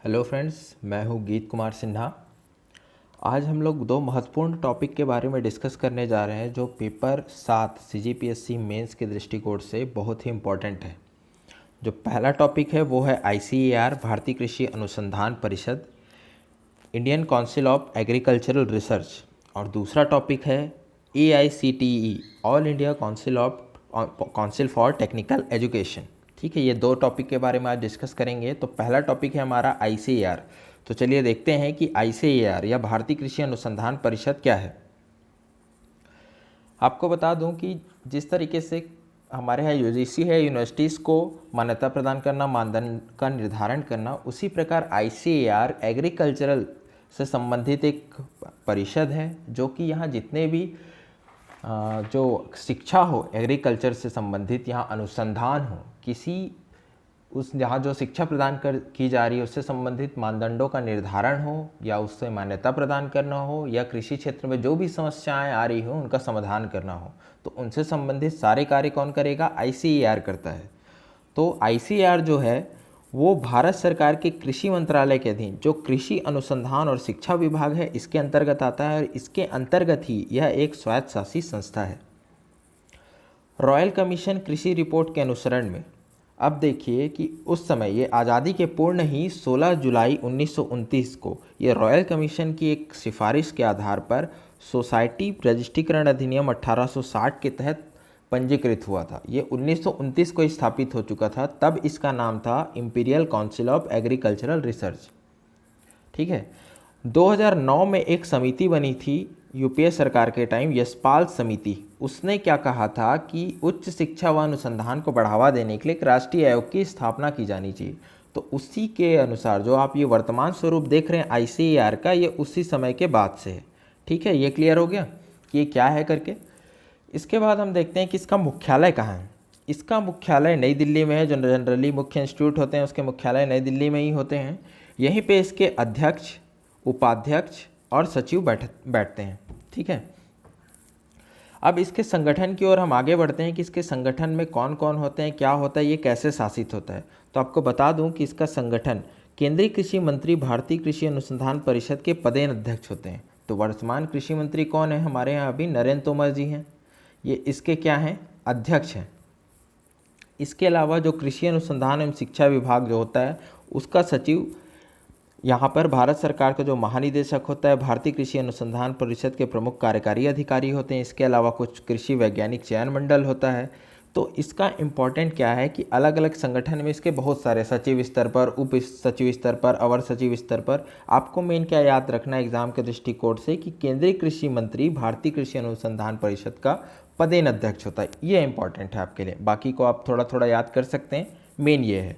Hello friends, मैं हूं गीत कुमार सिन्हा। आज हम लोग दो महत्वपूर्ण टॉपिक के बारे में डिस्कस करने जा रहे हैं जो पेपर 7 सीजीपीएससी मेंस के दृष्टिकोण से बहुत ही इम्पोर्टेंट है। जो पहला टॉपिक है वो है आईसीएआर, भारतीय कृषि अनुसंधान परिषद, Indian council of agricultural research, और दूसरा टॉपिक है AICTE, all India council for technical education. ठीक है, ये दो टॉपिक के बारे में आज डिस्कस करेंगे। तो पहला टॉपिक है हमारा आईसीएआर। तो चलिए देखते हैं कि आईसीएआर या भारतीय कृषि अनुसंधान परिषद क्या है। आपको बता दूं कि जिस तरीके से हमारे यहाँ यूजीसी है, यूनिवर्सिटीज़ को मान्यता प्रदान करना, मानदंड का निर्धारण करना, उसी प्रकार आईसीएआर एग्रीकल्चरल से संबंधित एक परिषद है जो कि यहाँ जितने भी जो शिक्षा हो एग्रीकल्चर से संबंधित, यहाँ अनुसंधान हो, किसी उस जहाँ जो शिक्षा प्रदान की जा रही है उससे संबंधित मानदंडों का निर्धारण हो या उससे मान्यता प्रदान करना हो या कृषि क्षेत्र में जो भी समस्याएं आ रही हो उनका समाधान करना हो, तो उनसे संबंधित सारे कार्य कौन करेगा? आईसीएआर करता है। तो आईसीएआर जो है वो भारत सरकार के कृषि मंत्रालय के अधीन जो कृषि अनुसंधान और शिक्षा विभाग है इसके अंतर्गत आता है और इसके अंतर्गत ही यह एक स्वायत्तशासी संस्था है। रॉयल कमीशन कृषि रिपोर्ट के अनुसरण में अब देखिए कि उस समय ये आज़ादी के पूर्ण ही 16 जुलाई 1929 को ये रॉयल कमीशन की एक सिफारिश के आधार पर सोसाइटी रजिस्ट्रीकरण अधिनियम 1860 के तहत पंजीकृत हुआ था। ये 1929 को स्थापित हो चुका था, तब इसका नाम था imperial council of agricultural research. ठीक है, 2009 में एक समिति बनी थी यूपीए सरकार के टाइम, यशपाल समिति। उसने क्या कहा था कि उच्च शिक्षा व अनुसंधान को बढ़ावा देने के लिए एक राष्ट्रीय आयोग की स्थापना की जानी चाहिए। तो उसी के अनुसार जो आप ये वर्तमान स्वरूप देख रहे हैं आईसीएआर का, ये उसी समय के बाद से है। ठीक है, ये क्लियर हो गया कि ये क्या है करके। इसके बाद हम देखते हैं कि इसका मुख्यालय कहाँ है। इसका मुख्यालय नई दिल्ली में है। जो जनरली मुख्य इंस्टीट्यूट होते हैं उसके मुख्यालय नई दिल्ली में ही होते हैं। यहीं पे इसके अध्यक्ष, उपाध्यक्ष और सचिव बैठते हैं। ठीक है, अब इसके संगठन की ओर हम आगे बढ़ते हैं कि इसके संगठन में कौन कौन होते हैं, क्या होता है, ये कैसे शासित होता है। तो आपको बता दूं कि इसका संगठन केंद्रीय कृषि मंत्री भारतीय कृषि अनुसंधान परिषद के पदेन अध्यक्ष होते हैं। तो वर्तमान कृषि मंत्री कौन है हमारे यहाँ? अभी नरेंद्र तोमर जी हैं। ये इसके क्या हैं? अध्यक्ष हैं। इसके अलावा जो कृषि अनुसंधान एवं शिक्षा विभाग जो होता है उसका सचिव यहाँ पर भारत सरकार का जो महानिदेशक होता है, भारतीय कृषि अनुसंधान परिषद के प्रमुख कार्यकारी अधिकारी होते हैं। इसके अलावा कुछ कृषि वैज्ञानिक चयन मंडल होता है। तो इसका इम्पोर्टेंट क्या है कि अलग अलग संगठन में इसके बहुत सारे सचिव स्तर पर, उप सचिव स्तर पर, अवर सचिव स्तर पर। आपको मेन क्या याद रखना है एग्जाम के दृष्टिकोण से कि केंद्रीय कृषि मंत्री भारतीय कृषि अनुसंधान परिषद का पदेन अध्यक्ष होता है। ये इंपॉर्टेंट है आपके लिए, बाकी को आप थोड़ा थोड़ा याद कर सकते हैं, मेन ये है।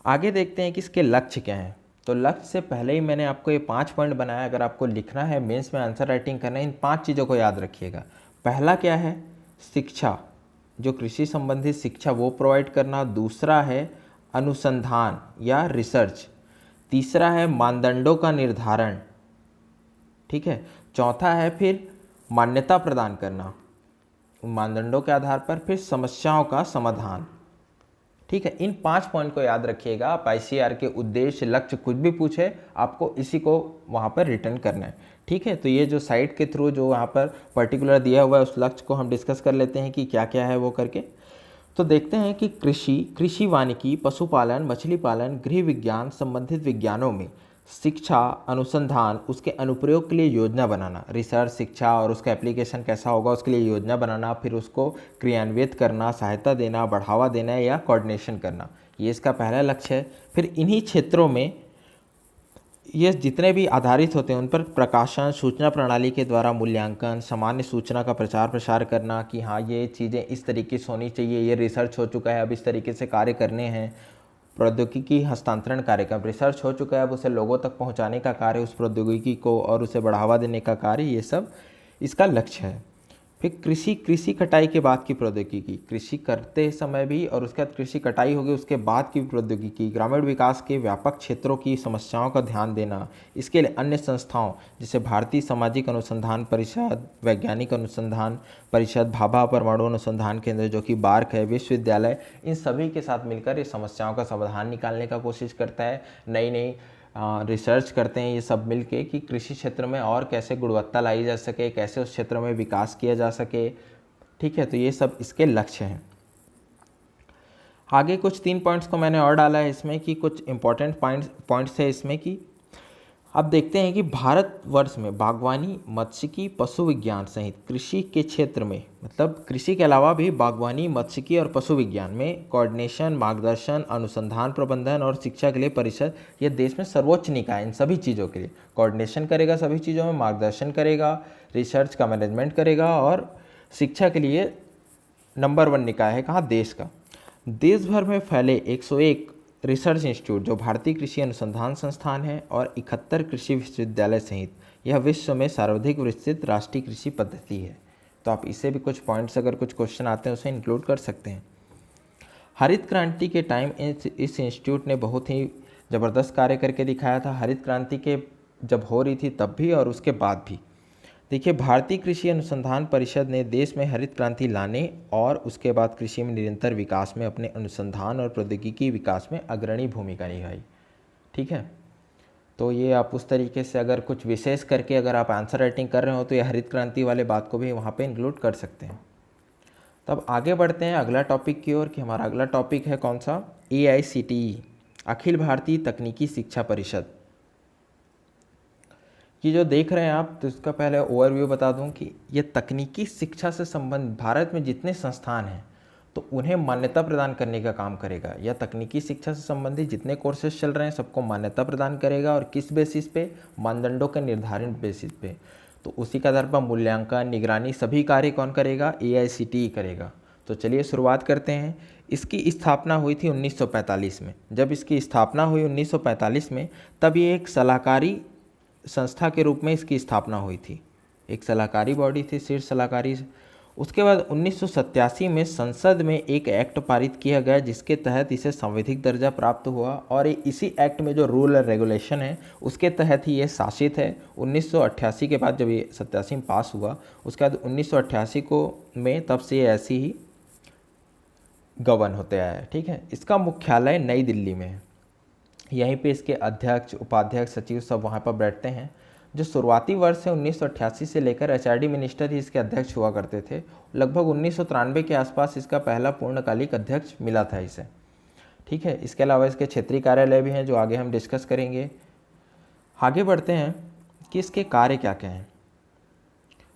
आगे देखते हैं कि इसके लक्ष्य क्या हैं। तो लक्ष्य से पहले ही मैंने आपको ये 5 पॉइंट बनाया। अगर आपको लिखना है, मेंस में आंसर राइटिंग करना है, इन 5 चीज़ों को याद रखिएगा। पहला क्या है? शिक्षा, जो कृषि संबंधित शिक्षा वो प्रोवाइड करना। दूसरा है अनुसंधान या रिसर्च। तीसरा है मानदंडों का निर्धारण। ठीक है, चौथा है फिर मान्यता प्रदान करना, उन मानदंडों के आधार पर फिर समस्याओं का समाधान। ठीक है, इन 5 पॉइंट को याद रखिएगा। आप आईसीएआर के उद्देश्य, लक्ष्य कुछ भी पूछे आपको इसी को वहाँ पर रिटर्न करना है। ठीक है, तो ये जो साइट के थ्रू जो वहाँ पर पर्टिकुलर दिया हुआ है उस लक्ष्य को हम डिस्कस कर लेते हैं कि क्या क्या है वो करके। तो देखते हैं कि कृषि, कृषि वानिकी, पशुपालन, मछली पालन, गृह विज्ञान संबंधित विज्ञानों में शिक्षा, अनुसंधान, उसके अनुप्रयोग के लिए योजना बनाना, रिसर्च, शिक्षा और उसका एप्लीकेशन कैसा होगा उसके लिए योजना बनाना, फिर उसको क्रियान्वित करना, सहायता देना, बढ़ावा देना या कोऑर्डिनेशन करना, ये इसका पहला लक्ष्य है। फिर इन्हीं क्षेत्रों में ये जितने भी आधारित होते हैं उन पर प्रकाशन, सूचना प्रणाली के द्वारा मूल्यांकन, सामान्य सूचना का प्रचार प्रसार करना कि हाँ ये चीज़ें इस तरीके से होनी चाहिए, ये रिसर्च हो चुका है, अब इस तरीके से कार्य करने हैं। प्रौद्योगिकी हस्तांतरण कार्यक्रम, रिसर्च हो चुका है, अब उसे लोगों तक पहुंचाने का कार्य, उस प्रौद्योगिकी को और उसे बढ़ावा देने का कार्य, ये सब इसका लक्ष्य है। फिर कृषि कटाई के बाद की प्रौद्योगिकी, कृषि करते समय भी और उसके बाद कृषि कटाई होगी उसके बाद की प्रौद्योगिकी, ग्रामीण विकास के व्यापक क्षेत्रों की समस्याओं का ध्यान देना, इसके लिए अन्य संस्थाओं जैसे भारतीय सामाजिक अनुसंधान परिषद, वैज्ञानिक अनुसंधान परिषद, भाभा परमाणु अनुसंधान केंद्र जो कि बार्क है, विश्वविद्यालय, इन सभी के साथ मिलकर इस समस्याओं का समाधान निकालने का कोशिश करता है। नई नई रिसर्च करते हैं ये सब मिलके कि कृषि क्षेत्र में और कैसे गुणवत्ता लाई जा सके, कैसे उस क्षेत्र में विकास किया जा सके। ठीक है, तो ये सब इसके लक्ष्य हैं। आगे कुछ 3 पॉइंट्स को मैंने और डाला है इसमें कि कुछ इंपॉर्टेंट पॉइंट्स है इसमें कि अब देखते हैं कि भारतवर्ष में बागवानी, मत्स्यिकी, पशु विज्ञान सहित कृषि के क्षेत्र में, मतलब कृषि के अलावा भी बागवानी, मत्स्यिकी और पशु विज्ञान में कोऑर्डिनेशन, मार्गदर्शन, अनुसंधान प्रबंधन और शिक्षा के लिए परिषद यह देश में सर्वोच्च निकाय इन सभी चीज़ों के लिए कोऑर्डिनेशन करेगा, सभी चीज़ों में मार्गदर्शन करेगा, रिसर्च का मैनेजमेंट करेगा और शिक्षा के लिए नंबर 1 निकाय है कहाँ, देश का। देश भर में फैले 101 रिसर्च इंस्टीट्यूट जो भारतीय कृषि अनुसंधान संस्थान है और 71 कृषि विश्वविद्यालय सहित यह विश्व में सर्वाधिक विस्तृत राष्ट्रीय कृषि पद्धति है। तो आप इससे भी कुछ पॉइंट्स अगर कुछ क्वेश्चन आते हैं उसे इंक्लूड कर सकते हैं। हरित क्रांति के टाइम इस इंस्टीट्यूट ने बहुत ही ज़बरदस्त कार्य करके दिखाया था। हरित क्रांति के जब हो रही थी तब भी और उसके बाद भी। देखिए, भारतीय कृषि अनुसंधान परिषद ने देश में हरित क्रांति लाने और उसके बाद कृषि में निरंतर विकास में अपने अनुसंधान और प्रौद्योगिकी विकास में अग्रणी भूमिका निभाई। ठीक है, तो ये आप उस तरीके से अगर कुछ विशेष करके अगर आप आंसर राइटिंग कर रहे हो तो ये हरित क्रांति वाले बात को भी वहाँ पे इंक्लूड कर सकते हैं। तब आगे बढ़ते हैं अगला टॉपिक की ओर कि हमारा अगला टॉपिक है कौन सा, AICTE, अखिल भारतीय तकनीकी शिक्षा परिषद। कि जो देख रहे हैं आप, तो इसका पहले ओवरव्यू बता दूं कि ये तकनीकी शिक्षा से संबंधित भारत में जितने संस्थान हैं तो उन्हें मान्यता प्रदान करने का काम करेगा। यह तकनीकी शिक्षा से संबंधित जितने कोर्सेज चल रहे हैं सबको मान्यता प्रदान करेगा और किस बेसिस पे, मानदंडों के निर्धारित बेसिस पे। तो उसी के आधार पर मूल्यांकन, निगरानी सभी कार्य कौन करेगा, AICTE करेगा। तो चलिए शुरुआत करते हैं। इसकी स्थापना हुई थी 1945 में। जब इसकी स्थापना हुई 1945 में तब ये एक सलाहकारी संस्था के रूप में इसकी स्थापना हुई थी, एक सलाहकारी बॉडी थी, शीर्ष सलाहकारी। उसके बाद 1987 में संसद में एक एक्ट पारित किया गया जिसके तहत इसे संवैधानिक दर्जा प्राप्त हुआ और इसी एक्ट में जो रूल और रेगुलेशन है उसके तहत ही ये शासित है। 1988 के बाद जब ये 87 में पास हुआ उसके बाद 1988 को में तब से ये ऐसी ही गवर्न होते आया है। ठीक है, इसका मुख्यालय नई दिल्ली में है। यहीं पे इसके अध्यक्ष, उपाध्यक्ष, सचिव सब वहाँ पर बैठते हैं। जो शुरुआती वर्ष है 1988 से लेकर HRD मिनिस्टर ही इसके अध्यक्ष हुआ करते थे। लगभग 1993 के आसपास इसका पहला पूर्णकालिक अध्यक्ष मिला था इसे। ठीक है, इसके अलावा इसके क्षेत्रीय कार्यालय भी हैं जो आगे हम डिस्कस करेंगे। आगे बढ़ते हैं कि इसके कार्य क्या क्या हैं।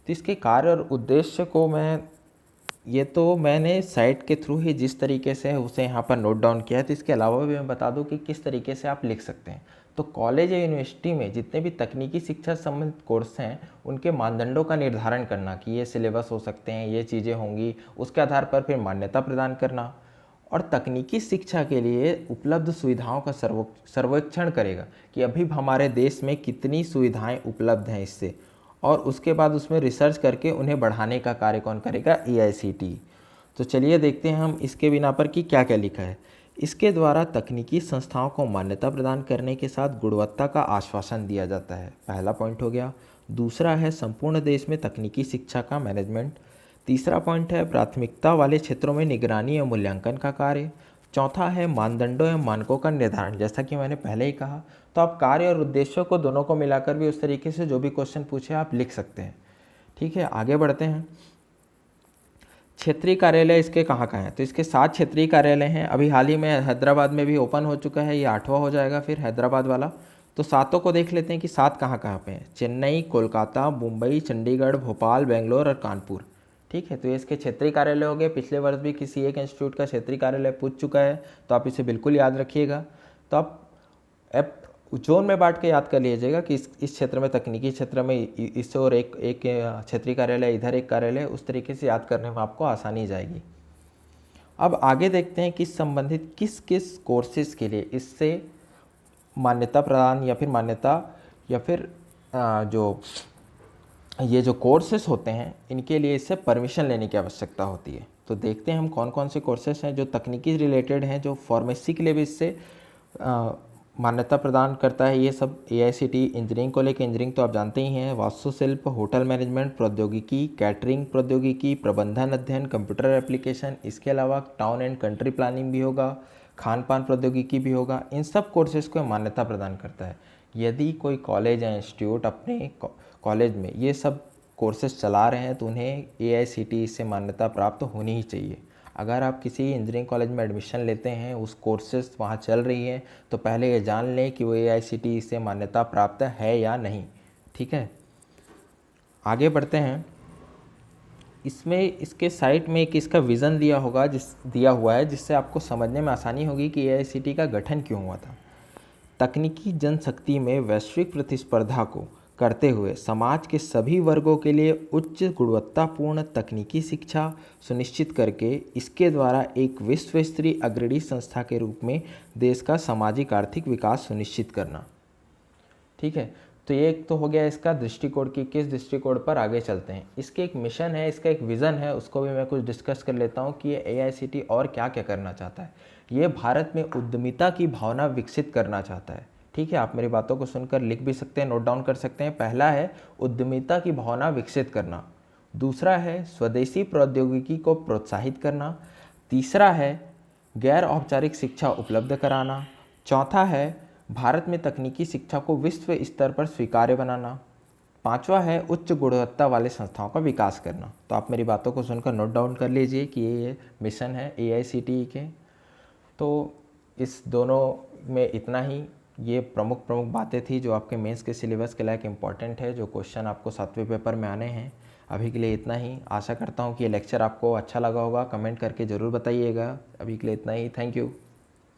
तो इसके कार्य और उद्देश्य को मैंने साइट के थ्रू ही जिस तरीके से है उसे यहाँ पर नोट डाउन किया है। तो इसके अलावा भी मैं बता दूँ कि किस तरीके से आप लिख सकते हैं। तो कॉलेज या यूनिवर्सिटी में जितने भी तकनीकी शिक्षा से संबंधित कोर्स हैं उनके मानदंडों का निर्धारण करना कि ये सिलेबस हो सकते हैं, ये चीज़ें होंगी, उसके आधार पर फिर मान्यता प्रदान करना और तकनीकी शिक्षा के लिए उपलब्ध सुविधाओं का सर्वेक्षण करेगा कि अभी हमारे देश में कितनी सुविधाएँ उपलब्ध हैं इससे, और उसके बाद उसमें रिसर्च करके उन्हें बढ़ाने का कार्य कौन करेगा, AICTE। तो चलिए देखते हैं हम इसके बिना पर कि क्या क्या लिखा है। इसके द्वारा तकनीकी संस्थाओं को मान्यता प्रदान करने के साथ गुणवत्ता का आश्वासन दिया जाता है, पहला पॉइंट हो गया। दूसरा है संपूर्ण देश में तकनीकी शिक्षा का मैनेजमेंट। तीसरा पॉइंट है प्राथमिकता वाले क्षेत्रों में निगरानी और मूल्यांकन का कार्य। चौथा है मानदंडों एवं मानकों का निर्धारण, जैसा कि मैंने पहले ही कहा। तो आप कार्य और उद्देश्यों को दोनों को मिलाकर भी उस तरीके से जो भी क्वेश्चन पूछे आप लिख सकते हैं। ठीक है, आगे बढ़ते हैं। क्षेत्रीय कार्यालय इसके कहाँ कहाँ हैं, तो इसके 7 क्षेत्रीय कार्यालय हैं। अभी हाल ही में हैदराबाद में भी ओपन हो चुका है, ये 8वां हो जाएगा फिर हैदराबाद वाला। तो 7 को देख लेते हैं कि 7 कहाँ कहाँ पे हैं। चेन्नई, कोलकाता, मुंबई, चंडीगढ़, भोपाल, बेंगलोर और कानपुर। ठीक है, तो ये इसके क्षेत्रीय कार्यालय हो गए। पिछले वर्ष भी किसी एक इंस्टीट्यूट का क्षेत्रीय कार्यालय पूछ चुका है तो आप इसे बिल्कुल याद रखिएगा। तो आप जोन में बांट के याद कर लीजिएगा कि इस क्षेत्र में, तकनीकी क्षेत्र में इससे और एक क्षेत्रीय कार्यालय, इधर एक कार्यालय, उस तरीके से याद करने में आपको आसानी जाएगी। अब आगे देखते हैं कि संबंधित किस किस कोर्सेज के लिए इससे मान्यता प्रदान या फिर जो ये जो कोर्सेस होते हैं इनके लिए इससे परमिशन लेने की आवश्यकता होती है। तो देखते हैं हम कौन कौन से कोर्सेस हैं जो तकनीकी रिलेटेड हैं, जो फार्मेसी के लिए भी इससे मान्यता प्रदान करता है। ये सब AICTE इंजीनियरिंग को लेकर, इंजीनियरिंग तो आप जानते ही हैं, वास्तुशिल्प, होटल मैनेजमेंट प्रौद्योगिकी, कैटरिंग प्रौद्योगिकी, प्रबंधन अध्ययन, कंप्यूटर एप्लीकेशन, इसके अलावा टाउन एंड कंट्री प्लानिंग भी होगा, खान पान प्रौद्योगिकी भी होगा। इन सब कोर्सेज़ को मान्यता प्रदान करता है। यदि कोई कॉलेज या इंस्टीट्यूट अपने कॉलेज में ये सब कोर्सेज चला रहे हैं तो उन्हें AICTE से मान्यता प्राप्त होनी ही चाहिए। अगर आप किसी इंजीनियरिंग कॉलेज में एडमिशन लेते हैं, उस कोर्सेज वहाँ चल रही हैं, तो पहले ये जान लें कि वो AICTE से मान्यता प्राप्त है या नहीं। ठीक है, आगे बढ़ते हैं। इसमें इसके साइट में एक इसका विज़न दिया हुआ है जिससे आपको समझने में आसानी होगी कि AICTE का गठन क्यों हुआ था। तकनीकी जनशक्ति में वैश्विक प्रतिस्पर्धा को करते हुए समाज के सभी वर्गों के लिए उच्च गुणवत्तापूर्ण तकनीकी शिक्षा सुनिश्चित करके इसके द्वारा एक विश्व स्तरीय अग्रणी संस्था के रूप में देश का सामाजिक आर्थिक विकास सुनिश्चित करना। ठीक है, तो ये एक तो हो गया इसका दृष्टिकोण की किस दृष्टिकोण पर आगे चलते हैं। इसके एक मिशन है, इसका एक विज़न है, उसको भी मैं कुछ डिस्कस कर लेता हूँ कि ये AICTE और क्या क्या करना चाहता है। ये भारत में उद्यमिता की भावना विकसित करना चाहता है। ठीक है, आप मेरी बातों को सुनकर लिख भी सकते हैं, नोट डाउन कर सकते हैं। पहला है उद्यमिता की भावना विकसित करना, दूसरा है स्वदेशी प्रौद्योगिकी को प्रोत्साहित करना, तीसरा है गैर औपचारिक शिक्षा उपलब्ध कराना, चौथा है भारत में तकनीकी शिक्षा को विश्व स्तर पर स्वीकार्य बनाना, पांचवा है उच्च गुणवत्ता वाले संस्थाओं का विकास करना। तो आप मेरी बातों को सुनकर नोट डाउन कर लीजिए कि ये मिशन है AICTE के। तो इस दोनों में इतना ही, ये प्रमुख बातें थी जो आपके मेंस के सिलेबस के लायक इम्पॉर्टेंट है, जो क्वेश्चन आपको 7वें पेपर में आने हैं। अभी के लिए इतना ही। आशा करता हूँ कि ये लेक्चर आपको अच्छा लगा होगा। कमेंट करके ज़रूर बताइएगा। अभी के लिए इतना ही। Thank you.